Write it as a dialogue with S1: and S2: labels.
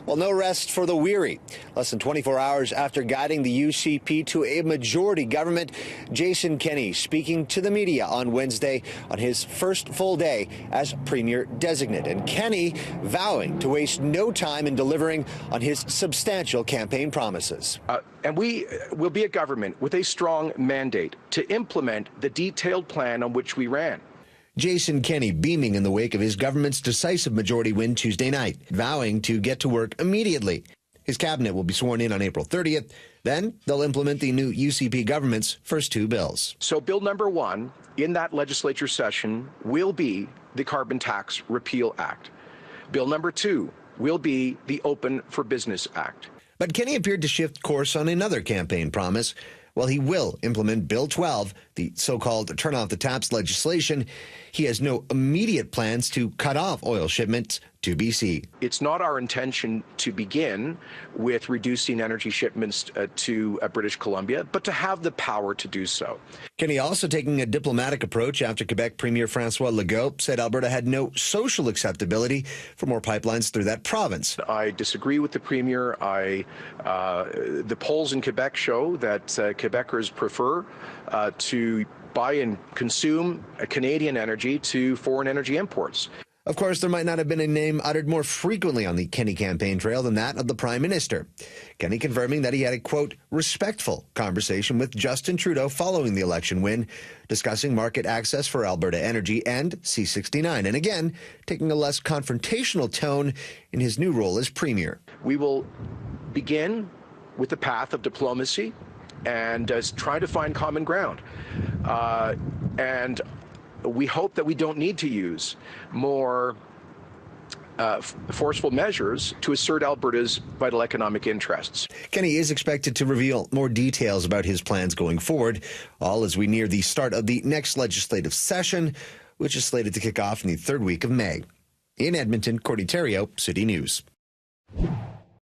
S1: Well, no rest for the weary. Less than 24 hours after guiding the UCP to a majority government, Jason Kenney speaking to the media on Wednesday on his first full day as Premier designate. And Kenney vowing to waste no time in delivering on his substantial campaign promises.
S2: And we will be a government with a strong mandate to implement the detailed plan on which we ran.
S1: Jason Kenney beaming in the wake of his government's decisive majority win Tuesday night, vowing to get to work immediately. His cabinet will be sworn in on April 30th. Then they'll implement the new UCP government's first two bills.
S2: So bill number one in that legislature session will be the Carbon Tax Repeal Act. Bill number two will be the Open for Business Act.
S1: But Kenney appeared to shift course on another campaign promise. While he will implement Bill 12, the so-called turn off the taps legislation, he has no immediate plans to cut off oil shipments to BC.
S2: It's not our intention to begin with reducing energy shipments to British Columbia, but to have the power to do so.
S1: Kenney also taking a diplomatic approach after Quebec Premier François Legault said Alberta had no social acceptability for more pipelines through that province.
S2: I disagree with the Premier. The polls in Quebec show that Quebecers prefer to buy and consume Canadian energy to foreign energy imports.
S1: Of course, there might not have been a name uttered more frequently on the Kenney campaign trail than that of the Prime Minister. Kenney confirming that he had a, quote, respectful conversation with Justin Trudeau following the election win, discussing market access for Alberta Energy and C-69, and again, taking a less confrontational tone in his new role as Premier.
S2: We will begin with the path of diplomacy and try to find common ground. And we hope that we don't need to use more forceful measures to assert Alberta's vital economic interests.
S1: Kenney is expected to reveal more details about his plans going forward, all as we near the start of the next legislative session, which is slated to kick off in the third week of May. In Edmonton, Cordy Terrio, City News.